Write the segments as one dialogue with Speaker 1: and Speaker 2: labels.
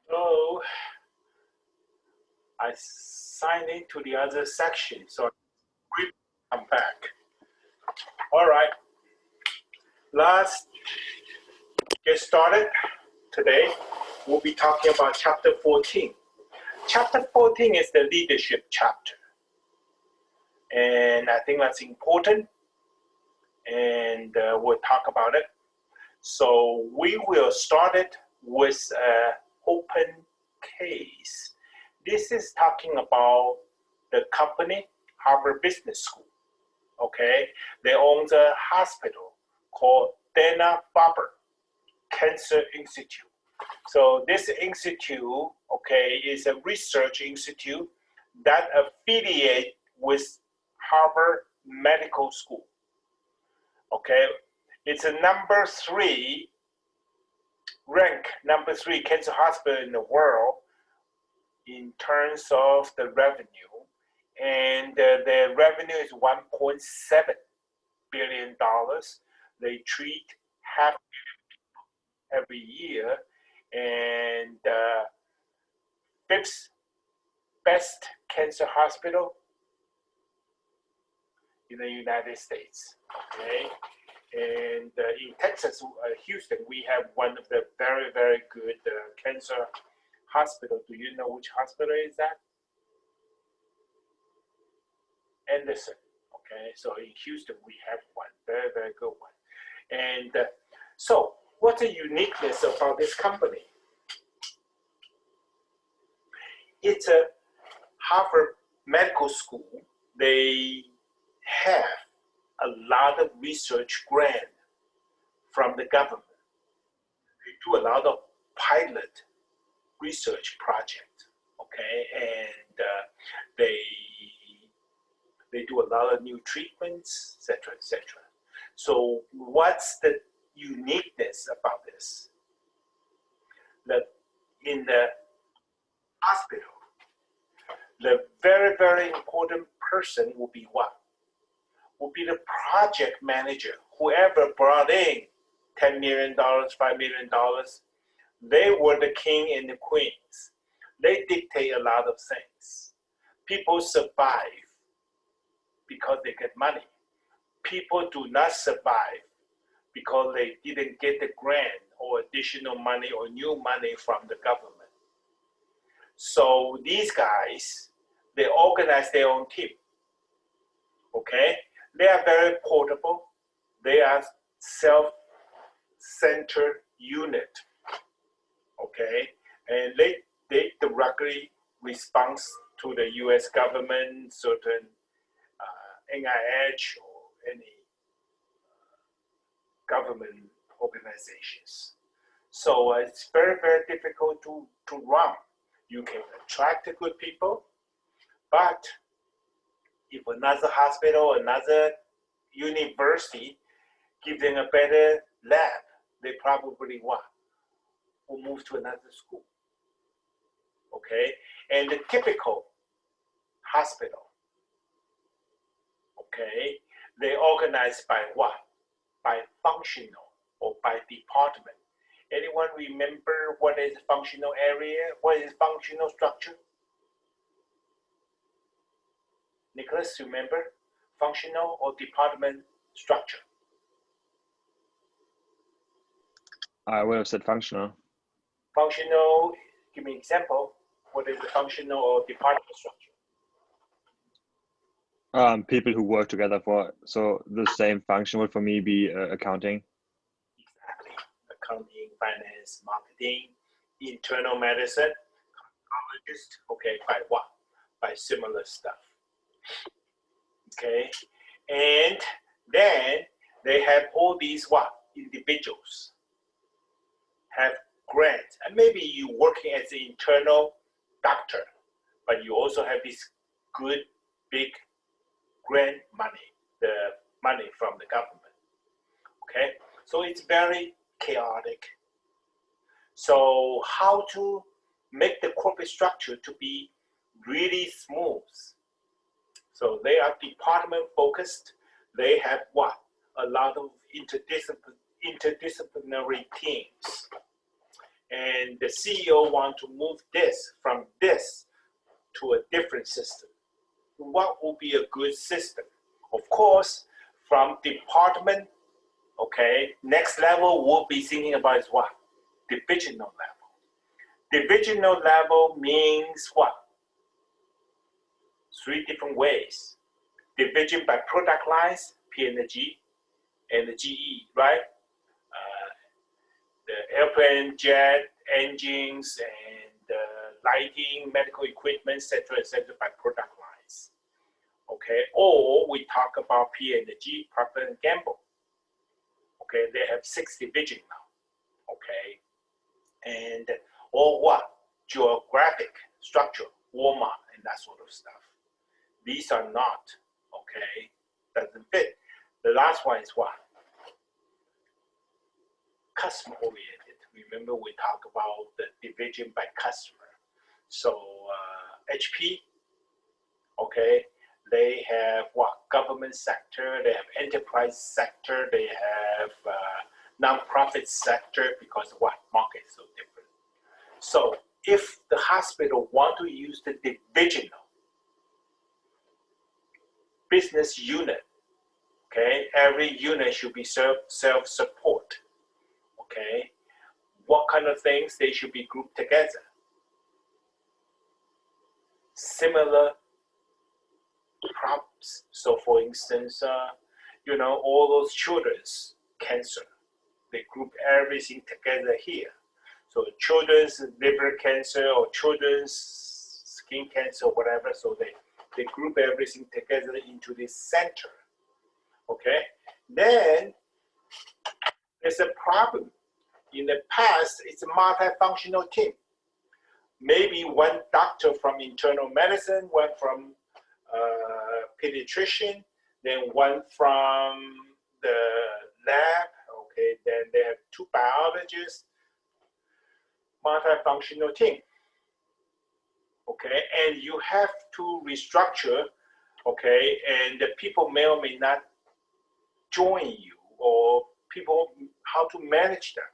Speaker 1: So I signed into the other section, so I'm back. All right, let's get started. Today, we'll be talking about chapter 14. Chapter 14 is the leadership chapter. And I think that's important, and we'll talk about it. So we will start it with an open case. This is talking about the company, Harvard Business School. Okay, they own a hospital called Dana-Farber Cancer Institute. So this institute, okay, is a research institute that affiliate with Harvard Medical School. Okay, it's a number three cancer hospital in the world in terms of the revenue, and the revenue is $1.7 billion. They treat half every year, and fifth best cancer hospital in the United States. Okay, and in Texas, Houston, we have one of the very, very good cancer hospital. Do you know which hospital is that? Anderson. Okay, so in Houston, we have one very, very good one. And so what's the uniqueness about this company? It's a Harvard Medical School. They have a lot of research grant from the government. They do a lot of pilot research projects, okay, and they do a lot of new treatments, etc., etc. So what's the uniqueness about this? That in the hospital, the very, very important person will be what? Will be the project manager. Whoever brought in $10 million, $5 million, they were the king and the queens. They dictate a lot of things. People survive because they get money. People do not survive because they didn't get the grant or additional money or new money from the government. So these guys, they organize their own team. Okay? They are very portable. They are self-centered unit. Okay? And they directly respond to the US government, certain NIH or any government organizations. So it's very, very difficult to run. You can attract the good people, but if another hospital, another university give them a better lab, they probably will move to another school. Okay, and the typical hospital, okay, they organize by what? By functional or by department. Anyone remember what is functional area? What is functional structure? Nicholas, remember functional or department structure?
Speaker 2: I would have said functional.
Speaker 1: Functional, give me an example. What is the functional or department structure?
Speaker 2: People who work together so the same function would for me be accounting.
Speaker 1: Exactly. Accounting, finance, marketing, internal medicine, oncologist. Okay, by what? By similar stuff. Okay, and then they have all these what? Individuals have grants, and maybe you working as an internal doctor, but you also have this good big grant money, the money from the government. Okay, so it's very chaotic. So how to make the corporate structure to be really smooth? So they are department focused. They have what? A lot of interdisciplinary teams. and the CEO want to move this from this to a different system. What will be a good system? Of course, from department, okay, next level we'll be thinking about is what? Divisional level. Divisional level means what? 3 different ways. Division by product lines, P&G, and the GE, right? The airplane, jet, engines, and lighting, medical equipment, etc., by product lines. Okay, or we talk about P&G, Procter & Gamble. Okay, they have 6 divisions now. Okay, and or what? Geographic structure, Walmart, and that sort of stuff. These are not, okay, doesn't fit. The last one is what? Customer oriented. Remember we talked about the division by customer. So HP, okay, they have what? Government sector, they have enterprise sector, they have non-profit sector, because what? Market is so different. So if the hospital want to use the divisional business unit, okay, every unit should be self-support. Okay, what kind of things they should be grouped together? Similar problems. So for instance, you know, all those children's cancer, they group everything together here. So children's liver cancer or children's skin cancer, whatever, so they group everything together into this center. Okay, then there's a problem. In the past, it's a multifunctional team. Maybe one doctor from internal medicine, one from pediatrician, then one from the lab. Okay, then they have 2 biologists, multifunctional team. Okay, and you have to restructure. Okay, and the people may or may not join you, or people how to manage them.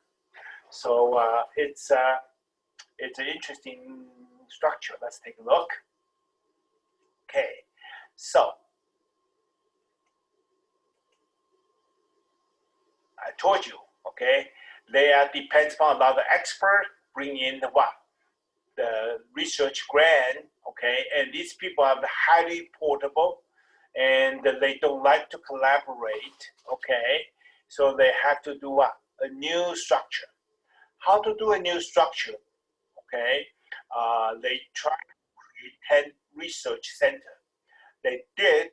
Speaker 1: So it's an interesting structure. Let's take a look. Okay, so I told you, okay, they depends on a lot of experts bring in the what? The research grant, okay, and these people are highly portable, and they don't like to collaborate, okay, so they have to do what? A new structure. How to do a new structure? Okay, they tried to create 10 research centers. They did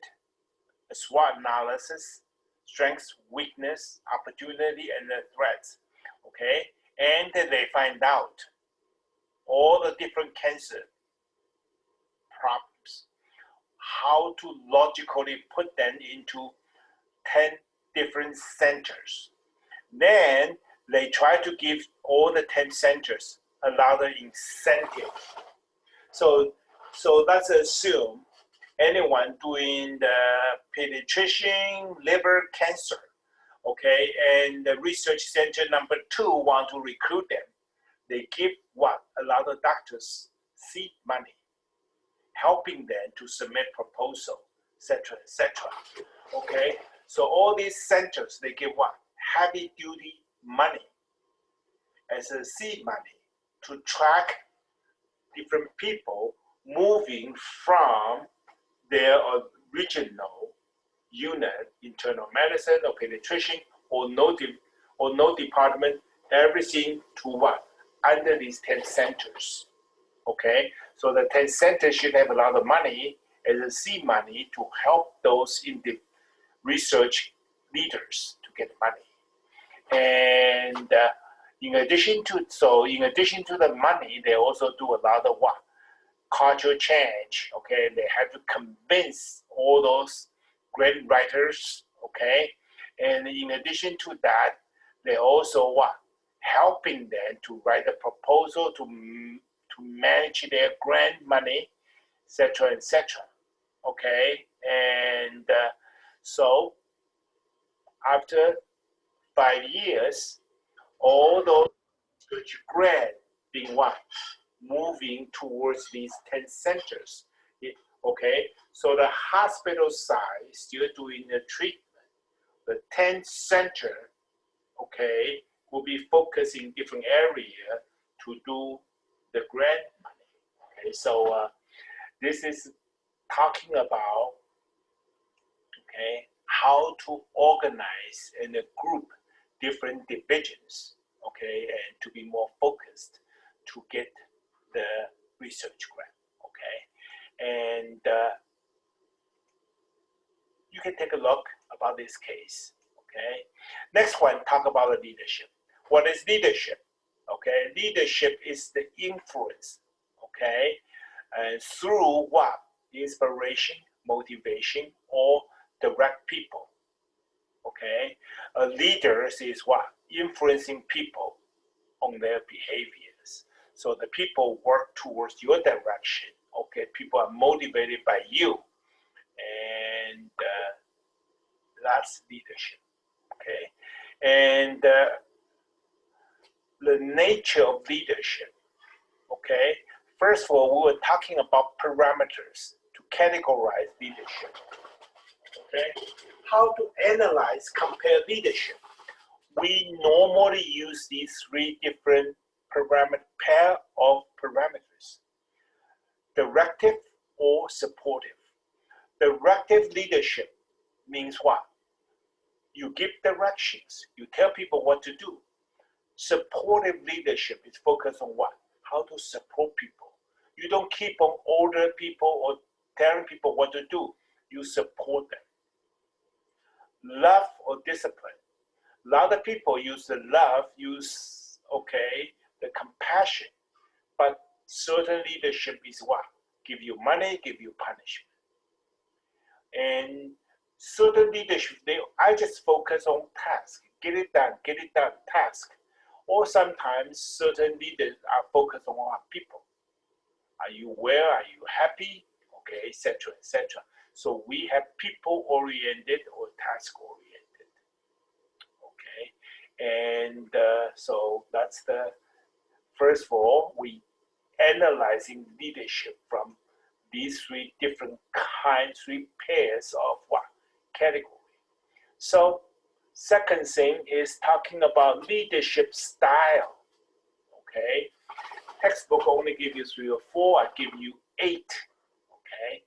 Speaker 1: a SWOT analysis, strengths, weakness, opportunity, and the threats. Okay, and they find out all the different cancer problems, how to logically put them into 10 different centers. Then they try to give all the 10 centers a lot of incentive. So let's assume anyone doing the pediatrician liver cancer, okay, and the research center number 2 want to recruit them. They give what? A lot of doctors seed money, helping them to submit proposal, etc., etc. Okay, so all these centers, they give what? Heavy duty money as a seed money to track different people moving from their original unit, internal medicine or pediatrician, or no department, everything to what? Under these 10 centers. Okay, so the 10 centers should have a lot of money as a seed money to help those in the research leaders to get money. And in addition to the money, they also do a lot of what? Culture change. Okay, they have to convince all those grant writers. Okay, and in addition to that, they also what? Helping them to write a proposal to manage their grant money, etc., etc. Okay, and so after 5 years, all those grant being what? Moving towards these 10 centers. Okay, so the hospital side is still doing the treatment. The 10 center, okay, will be focusing different area to do the grant money. Okay, so this is talking about, okay, how to organize and group different divisions, okay, and to be more focused to get the research grant, okay. And you can take a look about this case, okay. Next one, talk about the leadership. What is leadership? Okay, leadership is the influence, okay, and through what? Inspiration, motivation, or direct people, okay. A leader is what? Influencing people on their behaviors. So the people work towards your direction, okay. People are motivated by you, and that's leadership, okay. And the nature of leadership, okay. First of all, we were talking about parameters to categorize leadership, okay. How to analyze, compare leadership. We normally use these three different pair of parameters: directive or supportive. Directive leadership means what? You give directions, you tell people what to do. Supportive leadership is focused on what? How to support people. You don't keep on order people or telling people what to do. You support them. Love or discipline. A lot of people use the love, okay, the compassion, but certain leadership is what? Give you money, give you punishment. And certain leadership, I just focus on task, get it done, task. Or sometimes certain leaders are focused on what? People. Are you well? Are you happy? Okay, etc., etc. So we have people-oriented or task-oriented. Okay, and so that's the first of all, we analyzing leadership from these three different kinds, three pairs of what? Category. So second thing is talking about leadership style. Okay, textbook only give you 3 or 4, I give you 8. Okay,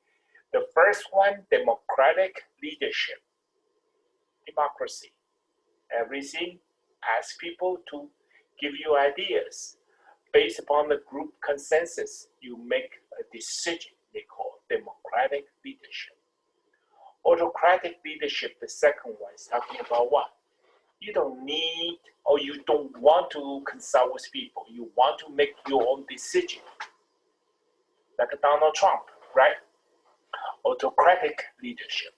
Speaker 1: the first one, democratic leadership. Democracy. Everything, ask people to give you ideas. Based upon the group consensus, you make a decision. They call democratic leadership. Autocratic leadership, the second one, is talking about what? You don't need or you don't want to consult with people. You want to make your own decision. Like Donald Trump, right? Autocratic leadership.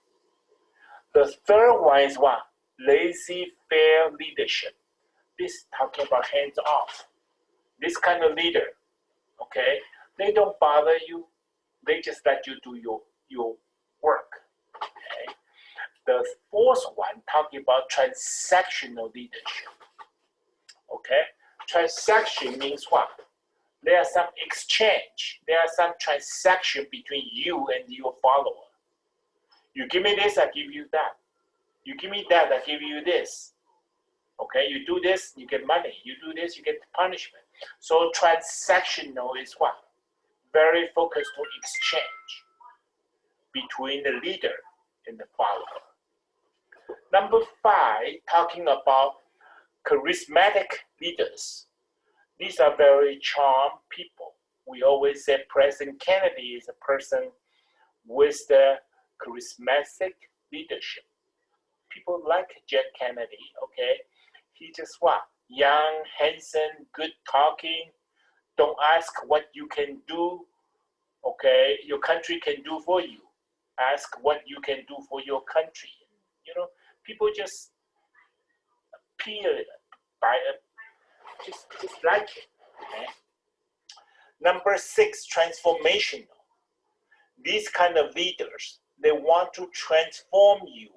Speaker 1: The third one is what? Laissez-faire leadership. This is talking about hands off. This kind of leader, okay, they don't bother you. They just let you do your work. Okay. The fourth one, talking about transactional leadership. Okay, transaction means what? There are some exchange. There are some transaction between you and your follower. You give me this, I give you that. You give me that, I give you this. Okay, you do this, you get money. You do this, you get punishment. So transactional is what? Very focused on exchange between the leader and the follower. Number 5, talking about charismatic leaders. These are very charming people. We always say President Kennedy is a person with the charismatic leadership. People like Jack Kennedy, okay? He just what? Young, handsome, good talking. Don't ask what you can do, okay? Your country can do for you. Ask what you can do for your country. You know, people just appear by just like it. Okay? Number 6, transformational. These kind of leaders, they want to transform you,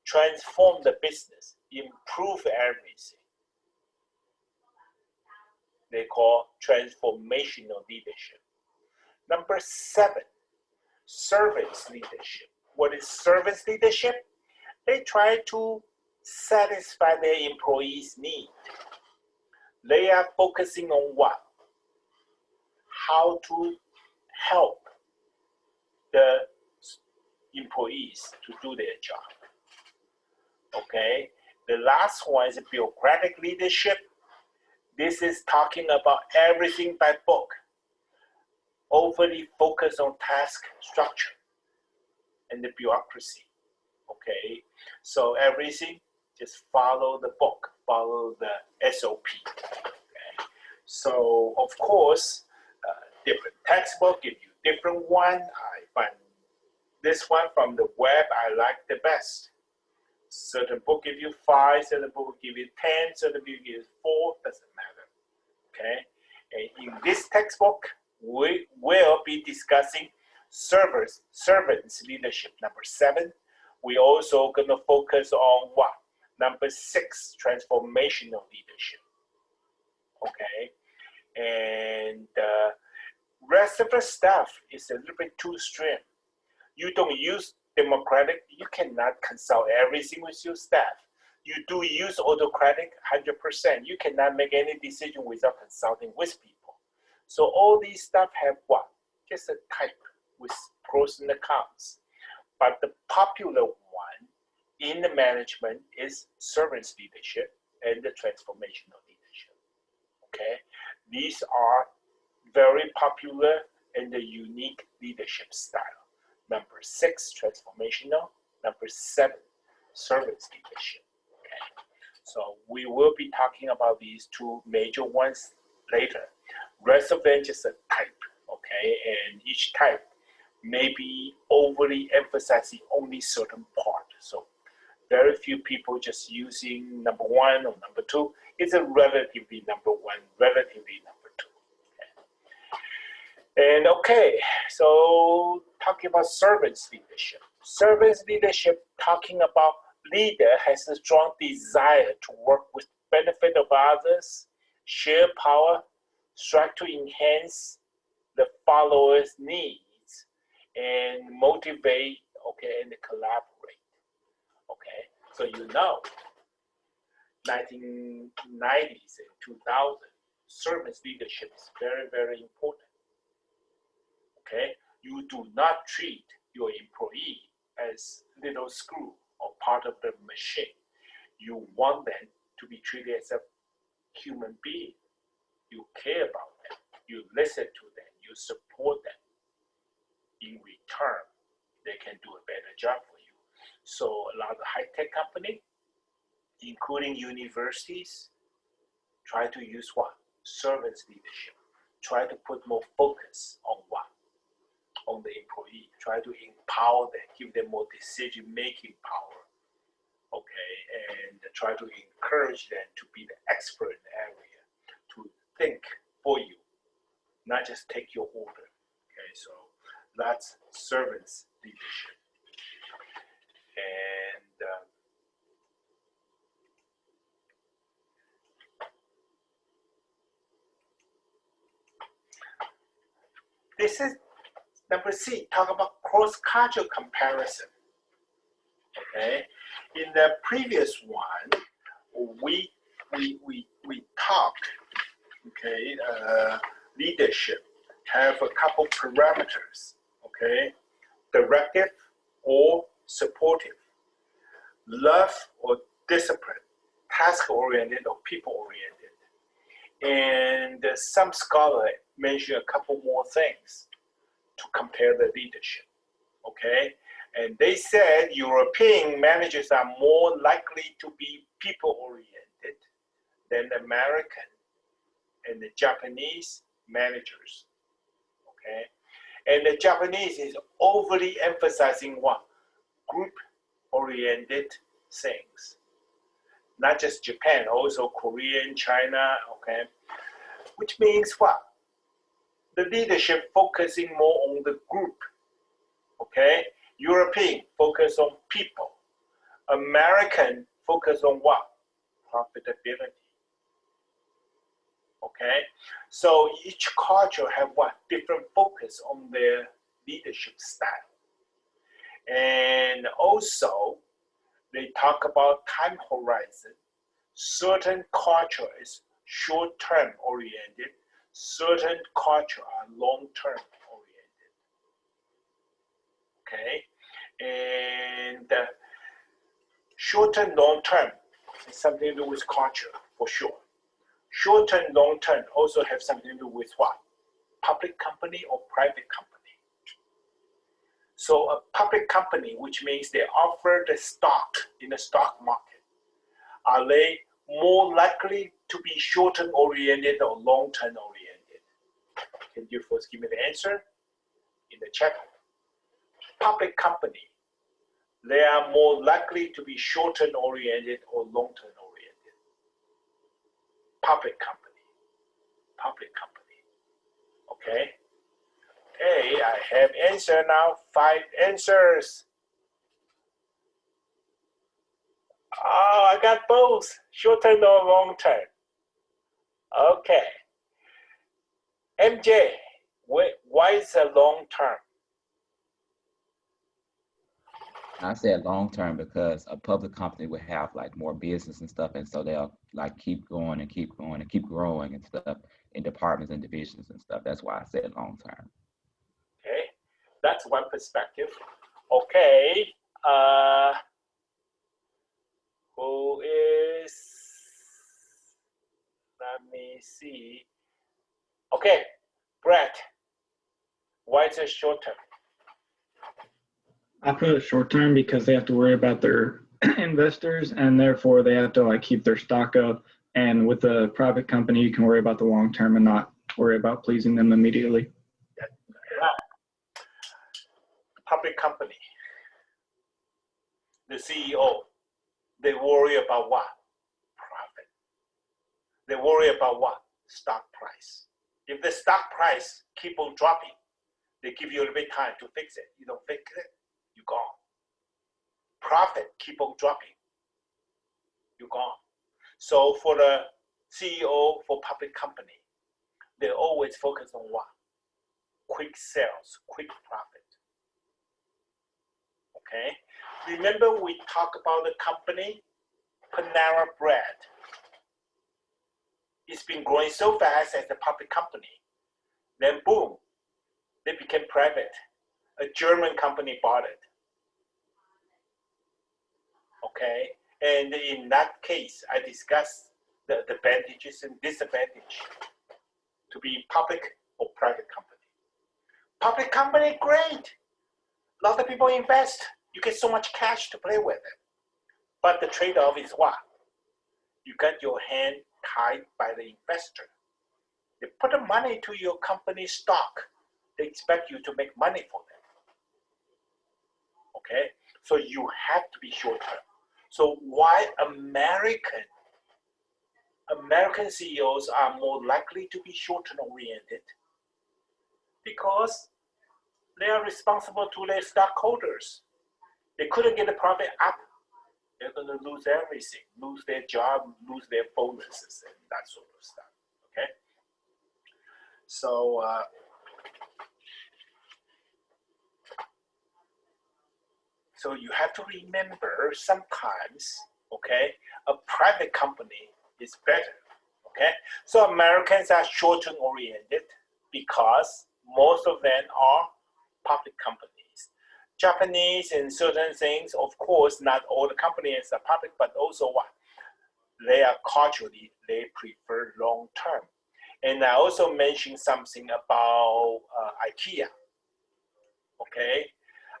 Speaker 1: transform the business, improve everything. they call transformational leadership. Number 7, servants leadership. What is servants leadership? They try to satisfy their employees' need. They are focusing on what? How to help the employees to do their job. Okay, the last one is bureaucratic leadership. This is talking about everything by book, overly focused on task structure and the bureaucracy. Okay, so everything just follow the book, follow the SOP. Okay, so of course, different textbook give you different one. I find this one from the web I like the best. Certain book give you 5, certain book give you 10, certain book give you 4, doesn't matter. Okay, and in this textbook, we will be discussing servants leadership, number 7. We also gonna focus on what? Number 6, transformational leadership. Okay, and the rest of the stuff is a little bit too extreme. You don't use democratic, you cannot consult everything with your staff. You do use autocratic 100%. You cannot make any decision without consulting with people. So all these stuff have what? Just a type with pros and cons. But the popular one in the management is servants leadership and the transformational leadership. Okay, these are very popular and the unique leadership style. Number 6, transformational. Number 7, servants leadership. Okay, so we will be talking about these 2 major ones later. Rest of them just a type. Okay, and each type may be overly emphasizing only certain part. So very few people just using number 1 or number 2. It's a relatively number 1, relatively number 2. Okay. And okay, so talking about servants leadership. Servants leadership talking about leader has a strong desire to work with benefit of others, share power, strive to enhance the followers' needs, and motivate, okay, and collaborate. Okay, so you know, 1990s and 2000, servants leadership is very, very important. Okay, you do not treat your employee as little screw or part of the machine. You want them to be treated as a human being. You care about them. You listen to them. You support them. In return, they can do a better job for you. So a lot of high-tech companies, including universities, try to use what? Servants leadership. Try to put more focus on what? On the employee. Try to empower them, give them more decision-making power. Okay, and try to encourage them to be the expert in the area, to think for you, not just take your order. Okay, so that's servants leadership. And this is number C, talk about cross-cultural comparison. Okay, in the previous one, we talked, okay, leadership have a couple parameters, okay, directive or supportive, love or discipline, task-oriented or people-oriented. And some scholars mention a couple more things to compare the leadership, okay? And they said European managers are more likely to be people-oriented than American and the Japanese managers, okay? And the Japanese is overly emphasizing what? Group-oriented things. Not just Japan, also Korea, China, okay? Which means what? The leadership focusing more on the group, okay? European focus on people. American focus on what? Profitability. Okay, so each culture have what different focus on their leadership style, and also they talk about time horizon. Certain culture is short-term oriented, certain culture are long-term oriented. Okay, and short-term, long-term is something to do with culture for sure. Short-term, long-term also have something to do with what? Public company or private company. So a public company, which means they offer the stock in the stock market, are they more likely to be short-term oriented or long-term oriented? Can you first give me the answer in the chat? Public company, they are more likely to be short-term oriented or long-term oriented. Public company. Okay. Okay, I have answer now. 5 answers. Oh, I got both, short-term or long-term. Okay. MJ, why is it long-term?
Speaker 3: I said long term because a public company would have like more business and stuff, and so they'll like keep going and keep going and keep growing and stuff in departments and divisions and stuff. That's why I said long term.
Speaker 1: Okay, that's one perspective. Okay, who is? Let me see. Okay, Brett, why is it short term?
Speaker 4: I put it short term because they have to worry about their investors, and therefore they have to like keep their stock up. And with a private company, you can worry about the long term and not worry about pleasing them immediately.
Speaker 1: Public company, the CEO, they worry about what? Profit. They worry about what? Stock price. If the stock price keep on dropping, they give you a little bit time to fix it. You don't fix it, you're gone. Profit keep on dropping, you're gone. So for the CEO for public company, they always focus on what? Quick sales, quick profit. Okay. Remember we talked about the company, Panera Bread. It's been growing so fast as a public company. Then boom, they became private. A German company bought it. Okay, and in that case, I discussed the advantages and disadvantages to be public or private company. Public company, great. A lot of people invest. You get so much cash to play with it. But the trade-off is what? You got your hand tied by the investor. They put the money to your company stock. They expect you to make money for them. Okay, so you have to be short-term. So why American CEOs are more likely to be short-term oriented? Because they are responsible to their stockholders. They couldn't get the profit up. They're going to lose everything, lose their job, lose their bonuses, and that sort of stuff. Okay. So so you have to remember sometimes, okay, a private company is better. Okay. So Americans are short-term oriented because most of them are public companies. Japanese and certain things, of course, not all the companies are public, but also what? They are culturally, they prefer long-term. And I also mentioned something about IKEA. Okay,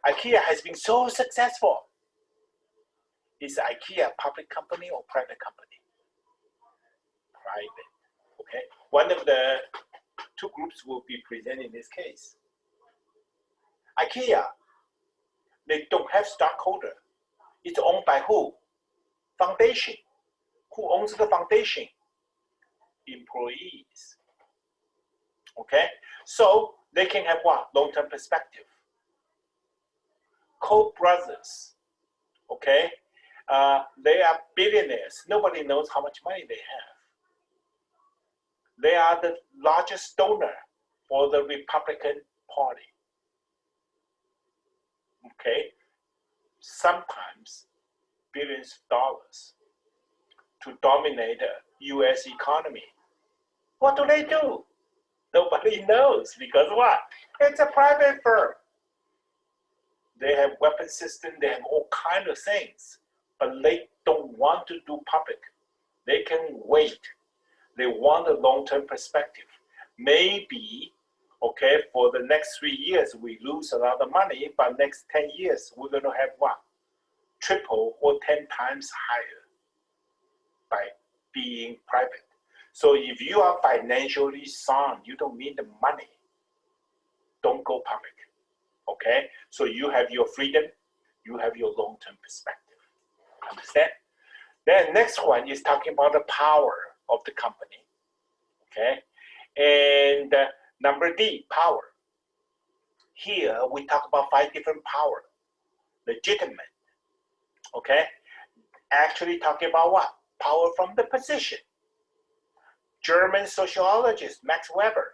Speaker 1: IKEA has been so successful. Is IKEA a public company or private company? Private. Okay, one of the two groups will be presented in this case. IKEA, they don't have stockholder. It's owned by who? Foundation. Who owns the foundation? Employees. Okay, so they can have what? Long-term perspective. Koch brothers, okay, they are billionaires. Nobody knows how much money they have. They are the largest donor for the Republican Party. Okay, sometimes billions of dollars to dominate the U.S. economy. What do? Nobody knows, because what? It's a private firm. They have weapon system, they have all kinds of things, but they don't want to do public. They can wait. They want a long-term perspective. Maybe, okay, for the next 3 years, we lose a lot of money, but next 10 years, we're gonna have what? Triple or 10 times higher by being private. So if you are financially sound, you don't need the money, don't go public, okay? So you have your freedom, you have your long-term perspective, understand? Then next one is talking about the power of the company, okay? And number D, power. Here we talk about 5 different power. Legitimate, okay? Actually talking about what? Power from the position. German sociologist Max Weber,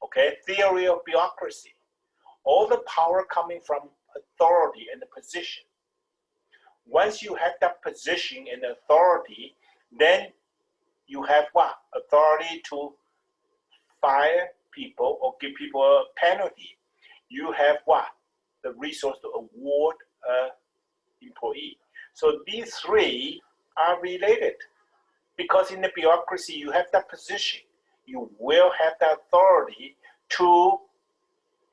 Speaker 1: okay? Theory of bureaucracy. All the power coming from authority and the position. Once you have that position and authority, then you have what? Authority to fire people or give people a penalty. You have what? The resource to award an employee. So these 3 are related, because in the bureaucracy, you have that position. You will have the authority to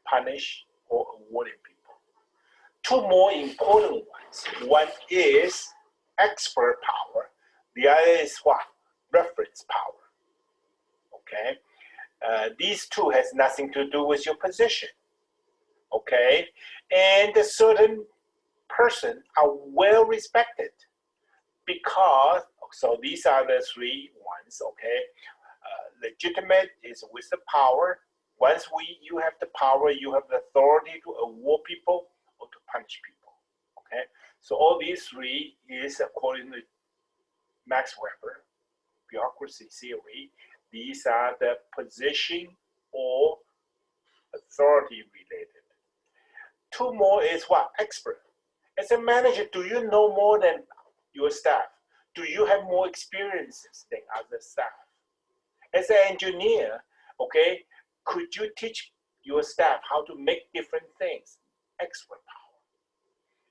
Speaker 1: punish or award people. 2 more important ones. One is expert power. The other is what? Reference power. Okay? These 2 has nothing to do with your position. Okay? And a certain person are well respected because, so these are the 3 ones, okay? Legitimate is with the power. Once you have the power, you have the authority to award people or to punish people, okay? So all these 3 is according to Max Weber, bureaucracy theory. These are the position or authority related. 2 more is what? Expert. As a manager, do you know more than your staff? Do you have more experiences than other staff? As an engineer, okay, could you teach your staff how to make different things? Expert power.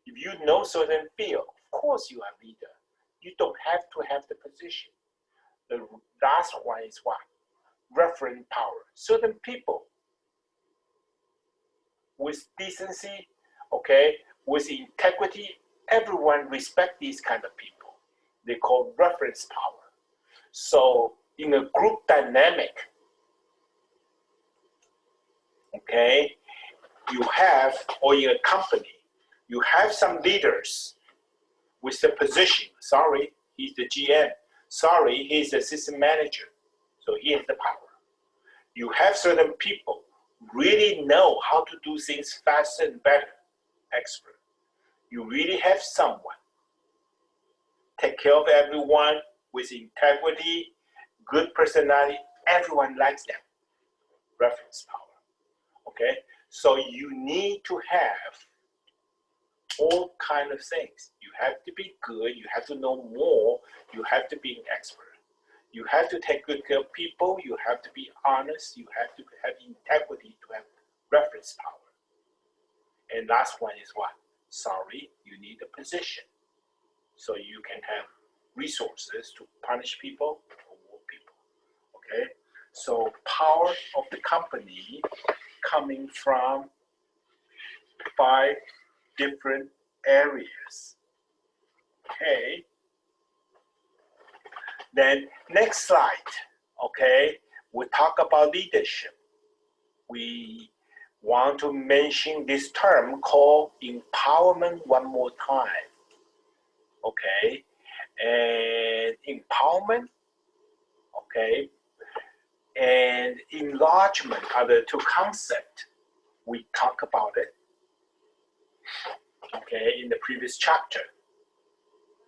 Speaker 1: If you know certain field, of course you are leader. You don't have to have the position. The last one is what? Reference power. Certain people with decency, okay, with integrity, everyone respect these kind of people. They call reference power. So in a group dynamic, okay, you have, or in a company, you have some leaders with the position. Sorry, he's the GM. Sorry, he's the assistant manager. So he has the power. You have certain people really know how to do things faster and better, expert. You really have someone take care of everyone with integrity, good personality, everyone likes them. Reference power, okay? So you need to have all kind of things. You have to be good, you have to know more, you have to be an expert. You have to take good care of people, you have to be honest, you have to have integrity to have reference power. And last one is what? Sorry, you need a position. So you can have resources to punish people, award people, okay? So power of the company coming from 5 different areas, okay? Then next slide, okay? We talk about leadership. We want to mention this term called empowerment one more time, okay? And empowerment, okay, and enlargement are the 2 concepts. We talk about it, okay, in the previous chapter.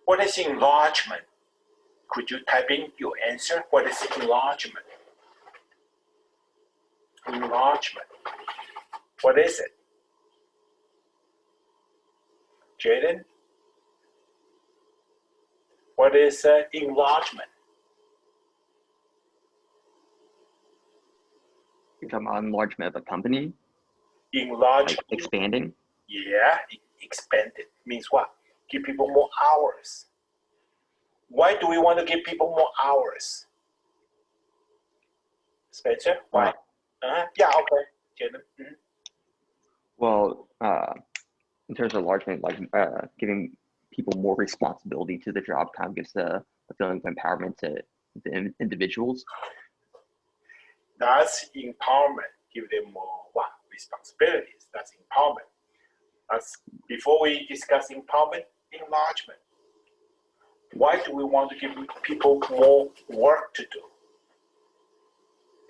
Speaker 1: What is enlargement? Could you type in your answer? What is enlargement? Enlargement. What is it? Jaden? What is enlargement?
Speaker 5: You're talking about enlargement of a company,
Speaker 1: Enlarge,
Speaker 5: like expanding.
Speaker 1: yeah, expanded means what? Give people more hours. Why do we want to give people more hours? Spencer, why? Yeah, okay. Jaden. Mhm.
Speaker 5: Well, in terms of enlargement, like giving people more responsibility to the job kind of gives a feeling of empowerment to the individuals.
Speaker 1: That's empowerment. Give them more what? Responsibilities. That's empowerment. That's before we discuss empowerment, enlargement. Why do we want to give people more work to do?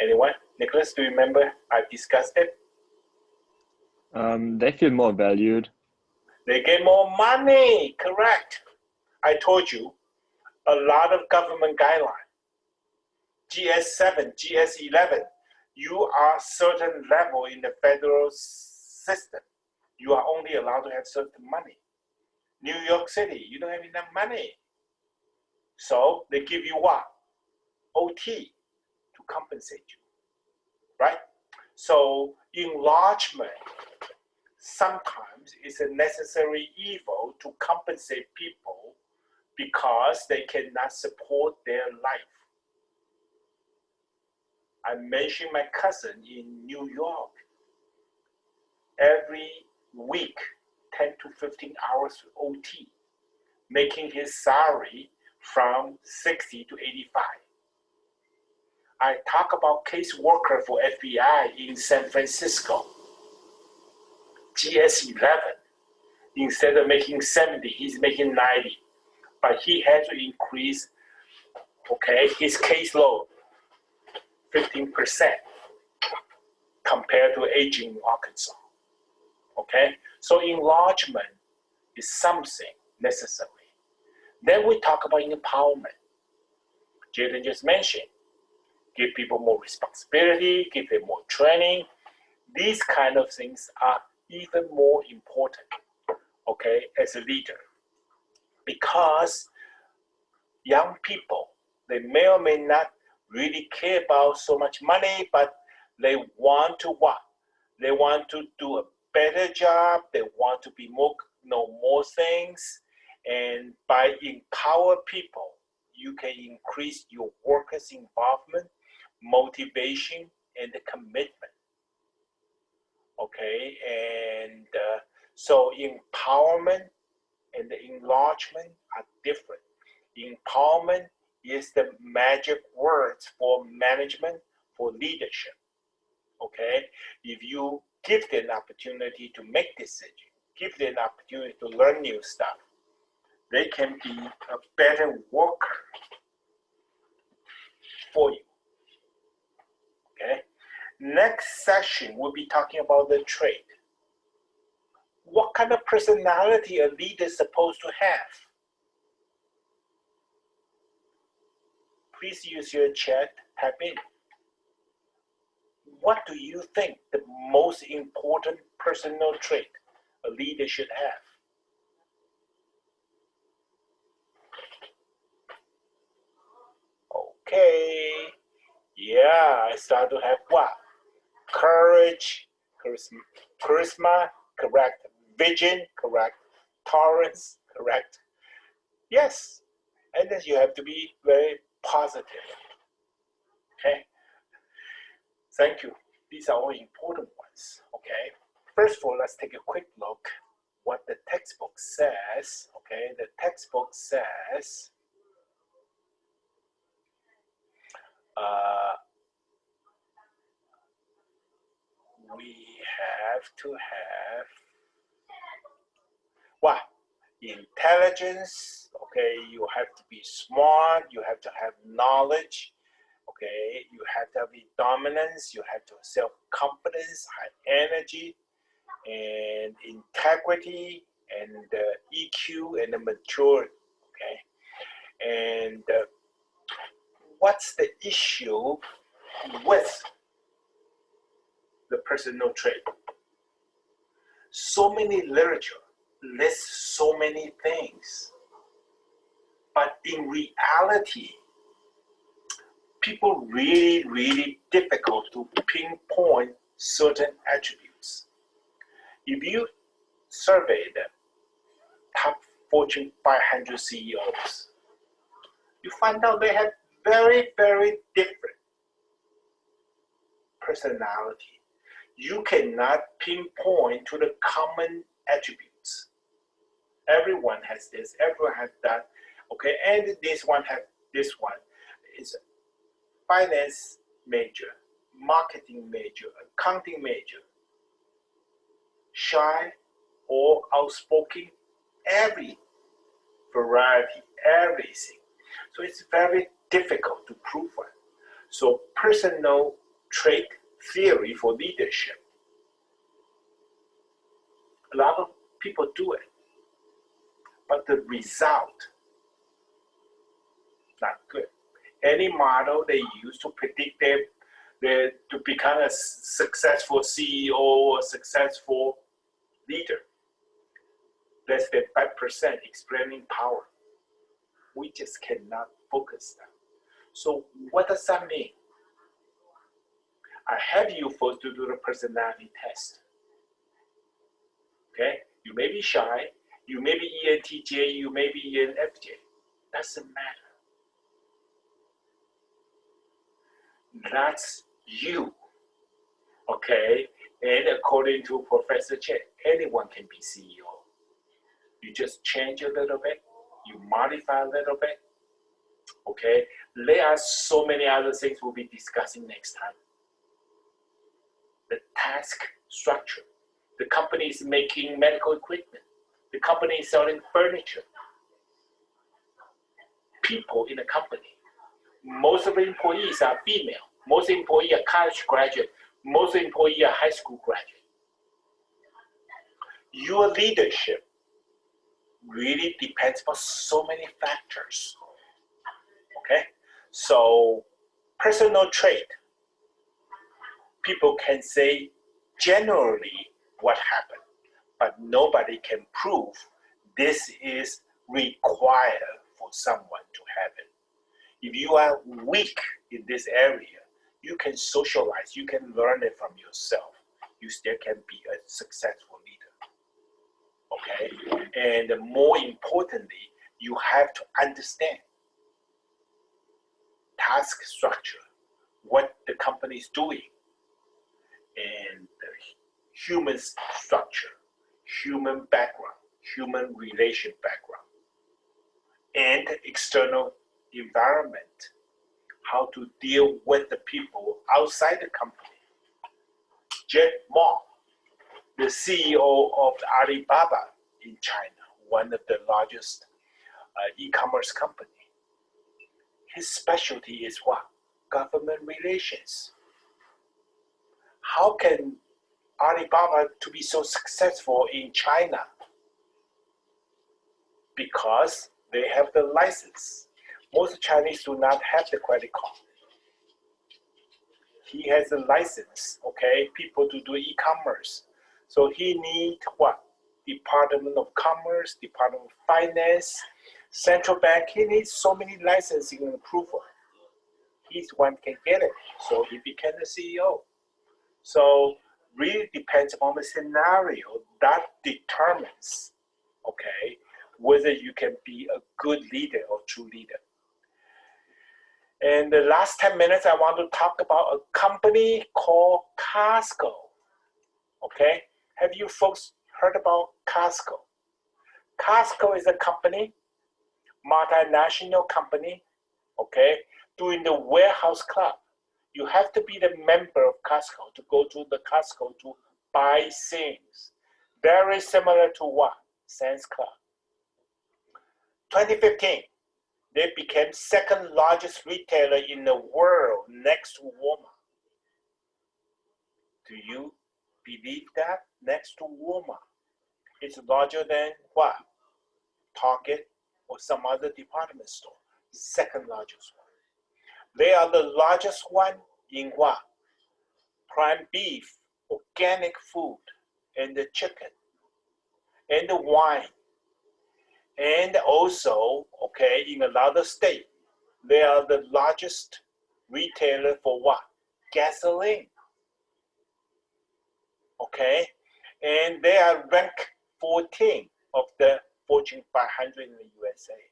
Speaker 1: Anyone? Nicholas, do you remember I discussed it?
Speaker 2: They feel more valued.
Speaker 1: They get more money, correct. I told you, a lot of government guidelines, GS7, GS11, you are certain level in the federal system. You are only allowed to have certain money. New York City, you don't have enough money. So they give you what? OT to compensate you, right? So enlargement sometimes is a necessary evil to compensate people because they cannot support their life. I mentioned my cousin in New York. Every week, 10 to 15 hours OT, making his salary from 60 to 85. I talk about caseworker for FBI in San Francisco. GS11, instead of making 70, he's making 90. But he had to increase, okay, his caseload 15% compared to aging Arkansas. Okay, so enlargement is something necessary. Then we talk about empowerment. Jaden just mentioned, give people more responsibility, give them more training. These kind of things are even more important, okay, as a leader. Because young people, they may or may not really care about so much money, but they want to what? They want to do a better job. They want to be more, know more things. And by empower people, you can increase your workers' involvement, motivation, and the commitment. Okay, and so empowerment and the enlargement are different. Empowerment is the magic words for management, for leadership. Okay, if you give them an opportunity to make decisions, give them an opportunity to learn new stuff, they can be a better worker for you. Okay, next session we'll be talking about the trait. What kind of personality a leader is supposed to have? Please use your chat, type in. What do you think the most important personal trait a leader should have? Okay, yeah, I start to have what? Courage, charisma, correct. Vision, correct. Tolerance, correct. Yes, and then you have to be very positive. Okay, thank you. These are all important ones. Okay, first of all, let's take a quick look what the textbook says. Okay, the textbook says we have to have what? Intelligence. Okay, you have to be smart, you have to have knowledge. Okay, you have to have dominance, you have to have self-confidence, high energy, and integrity, and EQ, and the maturity. Okay, and what's the issue with the personal trait? So many literature lists so many things, but in reality, people really difficult to pinpoint certain attributes. If you survey the top Fortune 500 CEOs, you find out they have very different personality. You cannot pinpoint to the common attributes. Everyone has this, everyone has that, okay, and this one has this one. Is finance major, marketing major, accounting major, shy or outspoken, every variety, everything. So it's very difficult to prove one. So personal trait theory for leadership, a lot of people do it, but the result, not good. Any model they use to predict to become a successful CEO or successful leader, less than 5% explaining power. We just cannot focus that. So what does that mean? I have you folks to do the personality test. Okay, you may be shy, you may be ENTJ, you may be ENFJ. Doesn't matter. That's you. Okay, and according to Professor Chen, anyone can be CEO. You just change a little bit, you modify a little bit. Okay, there are so many other things we'll be discussing next time. The task structure. The company is making medical equipment. The company is selling furniture. People in the company. Most of the employees are female. Most employees are college graduate. Most employees are high school graduate. Your leadership really depends on so many factors. Okay? So, personal trait. People can say generally what happened, but nobody can prove this is required for someone to have it. If you are weak in this area, you can socialize, you can learn it from yourself. You still can be a successful leader. Okay? And more importantly, you have to understand task structure, what the company is doing, and the human structure, human background, human relation background, and external environment, how to deal with the people outside the company. Jack Ma, the CEO of Alibaba in China, one of the largest e-commerce company. His specialty is what? Government relations. How can Alibaba to be so successful in China? Because they have the license. Most Chinese do not have the credit card. He has a license, okay, people to do e-commerce. So he needs what? Department of Commerce, Department of Finance, Central Bank. He needs so many licensing and approval. He's one can get it. So he became the CEO. So really depends on the scenario that determines, okay, whether you can be a good leader or true leader. And the last 10 minutes, I want to talk about a company called Costco. Okay, have you folks heard about Costco? Costco is a company, multinational company, okay, doing the warehouse club. You have to be the member of Costco to go to the Costco to buy things. Very similar to what? Sam's Club. 2015, they became second largest retailer in the world next to Walmart. Do you believe that? Next to Walmart. It's larger than what? Target or some other department store. Second largest one. They are the largest one in what? Prime beef, organic food, and the chicken, and the wine. And also, okay, in another state, they are the largest retailer for what? Gasoline. Okay, and they are ranked 14 of the Fortune 500 in the USA.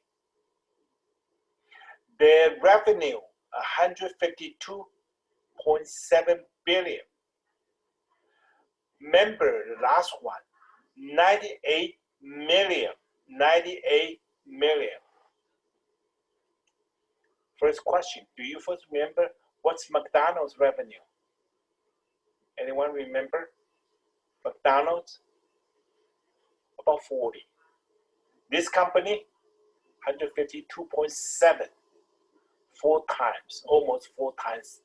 Speaker 1: Their revenue, 152.7 billion. Member, the last one, 98 million. 98 million. First question, do you first remember what's McDonald's revenue? Anyone remember? McDonald's? About 40. This company, 152.7. 4 times, almost 4 times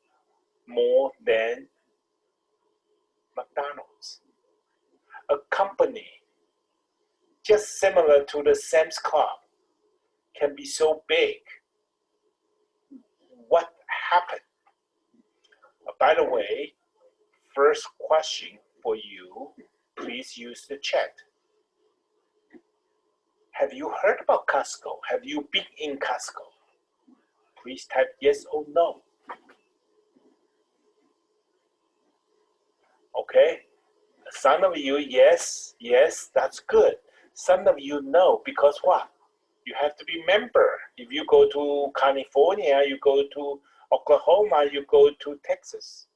Speaker 1: more than McDonald's. A company just similar to the Sam's Club can be so big. What happened? By the way, first question for you, please use the chat. Have you heard about Costco? Have you been in Costco? Please type yes or no. Okay, some of you, yes, that's good. Some of you, no, because what? You have to be member. If you go to California, you go to Oklahoma, you go to Texas.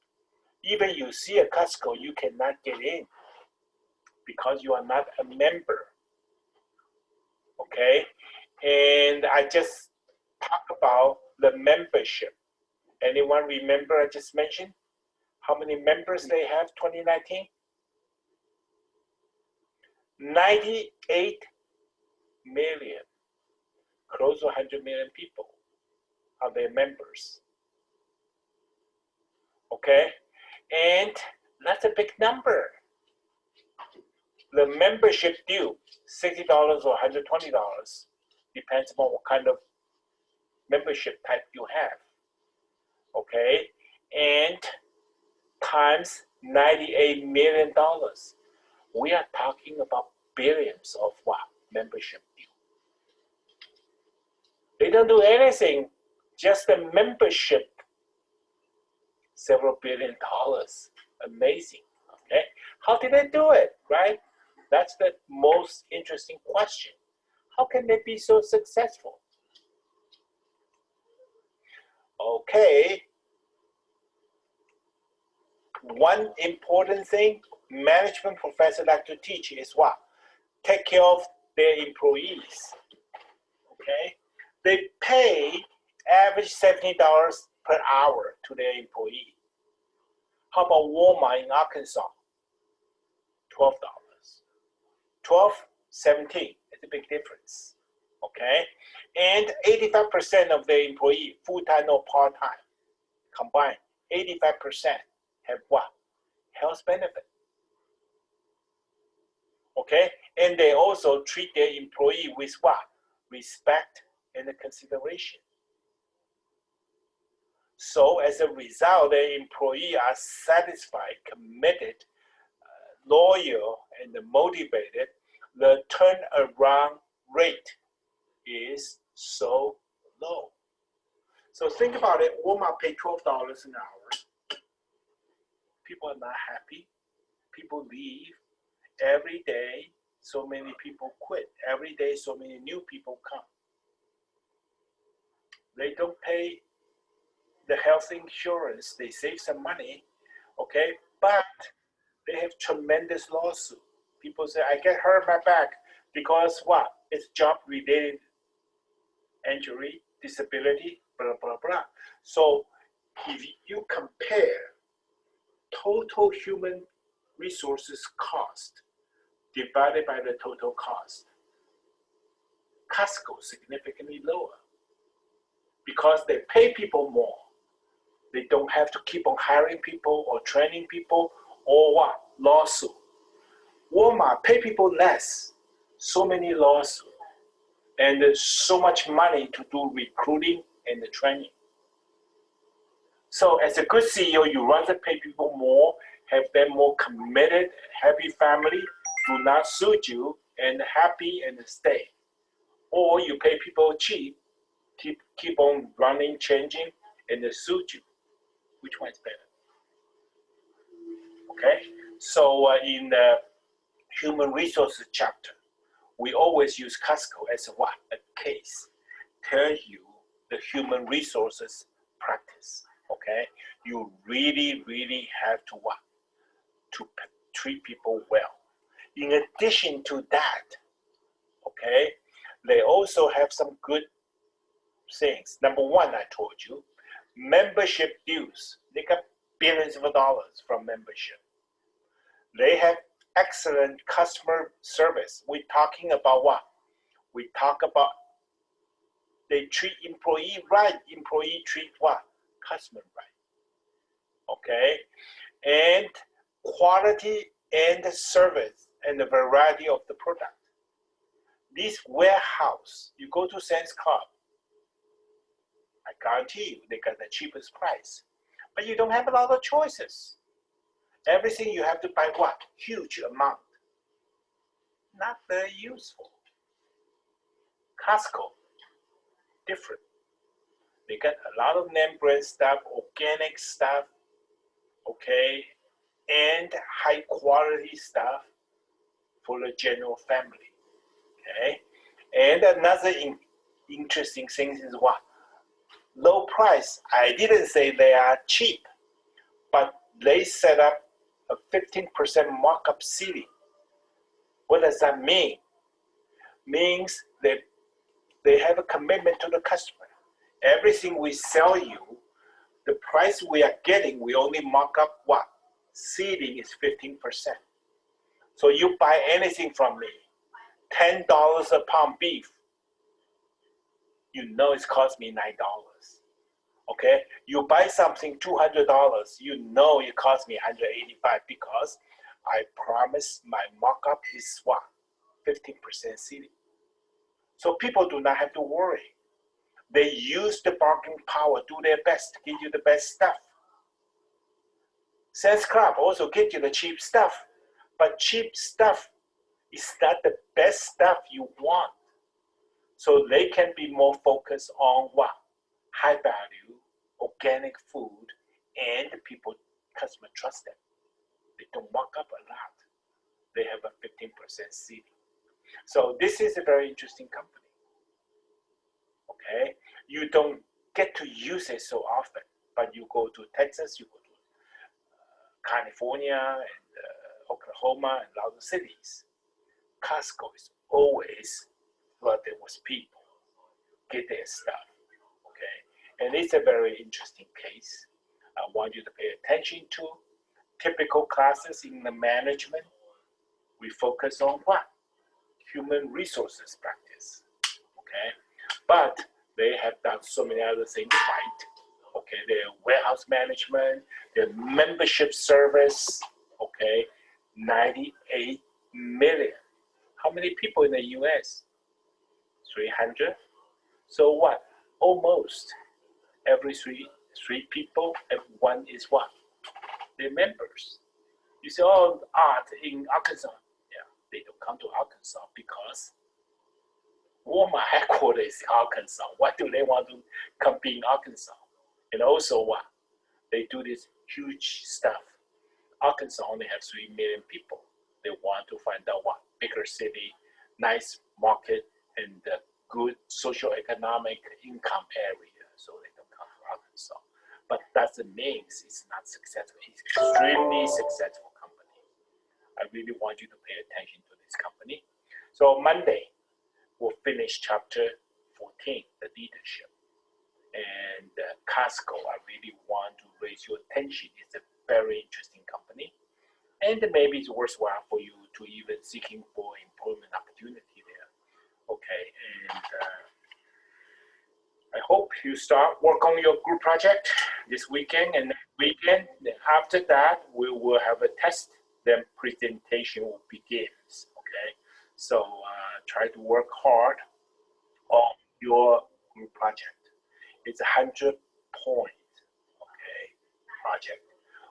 Speaker 1: Even you see a Costco, you cannot get in because you are not a member. Okay, and I just talked about the membership. Anyone remember I just mentioned how many members they have 2019? 98 million, close to 100 million people are their members. Okay, and that's a big number. The membership due, $60 or $120, depends on what kind of membership type you have. Okay, and times $98 million. We are talking about billions of what? Membership due. They don't do anything, just the membership, several $billion. Amazing. Okay, how did they do it, right? That's the most interesting question. How can they be so successful? Okay. One important thing management professors like to teach is what? Take care of their employees. Okay? They pay average $70 per hour to their employee. How about Walmart in Arkansas? $12. 12, 17. It's a big difference. Okay? And 85% of the employee, full-time or part-time, combined, 85% have what? Health benefit. Okay? And they also treat their employee with what? Respect and consideration. So as a result, their employees are satisfied, committed, loyal, and motivated. The turnaround rate is so low. So think about it, Walmart paid $12 an hour. People are not happy. People leave. Every day, so many people quit. Every day, so many new people come. They don't pay the health insurance. They save some money, okay? But they have tremendous lawsuit. People say, I get hurt my back because what? It's job-related injury, disability, blah, blah, blah. So if you compare total human resources cost divided by the total cost, Costco is significantly lower because they pay people more. They don't have to keep on hiring people or training people or what? Lawsuit. Walmart pay people less. So many lawsuits. And there's so much money to do recruiting and the training. So as a good CEO, you rather pay people more, have them more committed, happy family, do not suit you, and happy and stay. Or you pay people cheap, keep on running, changing, and they suit you. Which one is better? Okay, so in the human resources chapter, we always use Costco as what? A case. Tell you the human resources practice, okay? You really, really have to what? To treat people well. In addition to that, okay, they also have some good things. Number one, I told you, membership dues. They got billions of dollars from membership. They have excellent customer service. We're talking about what? We talk about they treat employee right. Employee treat what? Customer right. Okay? And quality and service and the variety of the product. This warehouse, you go to Sam's Club, I guarantee you they got the cheapest price. But you don't have a lot of choices. Everything you have to buy what? Huge amount. Not very useful. Costco, different. They got a lot of name brand stuff, organic stuff, okay, and high quality stuff for the general family, okay? And another interesting thing is what? Low price. I didn't say they are cheap, but they set up a 15% markup ceiling. What does that mean? Means that they have a commitment to the customer. Everything we sell you, the price we are getting, we only mark up what? Ceiling is 15%. So you buy anything from me, $10 a pound beef, you know it's cost me $9. Okay, you buy something $200, you know it cost me $185 because I promise my markup is what? 15% ceiling. So people do not have to worry. They use the bargaining power, do their best to give you the best stuff. Sam's Club also gives you the cheap stuff, but cheap stuff is not the best stuff you want. So they can be more focused on what? High value, organic food, and people, customer trust them. They don't mark up a lot. They have a 15% ceiling. So this is a very interesting company. Okay, you don't get to use it so often, but you go to Texas, you go to California and Oklahoma and other cities. Costco is always flooded with people, get their stuff, okay? And it's a very interesting case. I want you to pay attention to typical classes in the management. We focus on what? Human resources practice, okay? But they have done so many other things right. Okay, their warehouse management, their membership service, okay, 98 million. How many people in the US? 300. So what? Almost every three people, one is what? They're members. You say, oh, art in Arkansas. Yeah, they don't come to Arkansas because Walmart headquarters is Arkansas. What do they want to compete in Arkansas? And also what? They do this huge stuff. Arkansas only has 3 million people. They want to find out what? Bigger city, nice market, and good socioeconomic income area. So they don't come to Arkansas. But doesn't mean it's not successful. It's extremely successful company. I really want you to pay attention to this company. So Monday, we'll finish chapter 14, the leadership. And Costco, I really want to raise your attention. It's a very interesting company. And maybe it's worthwhile for you to even seeking for employment opportunity there. Okay, and I hope you start work on your group project this weekend and next weekend. After that, we will have a test. Then presentation will begin. Okay, so try to work hard on your group project. It's 100 points. Okay, project.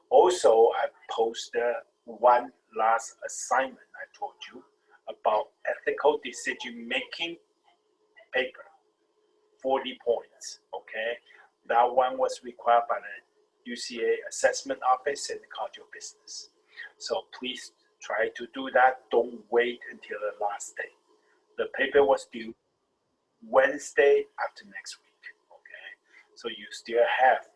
Speaker 1: Also, I posted one last assignment I told you about ethical decision-making paper, 40 points, okay? That one was required by the UCA Assessment Office and the College of Business. So please try to do that. Don't wait until the last day. The paper was due Wednesday after next week, okay? So you still have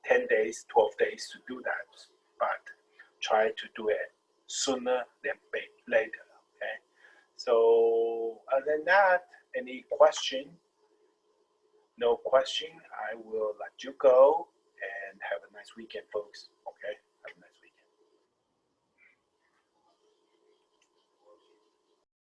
Speaker 1: 10 days, 12 days to do that, but try to do it sooner than later, okay? So other than that, any question? No question, I will let you go and have a nice weekend, folks, okay?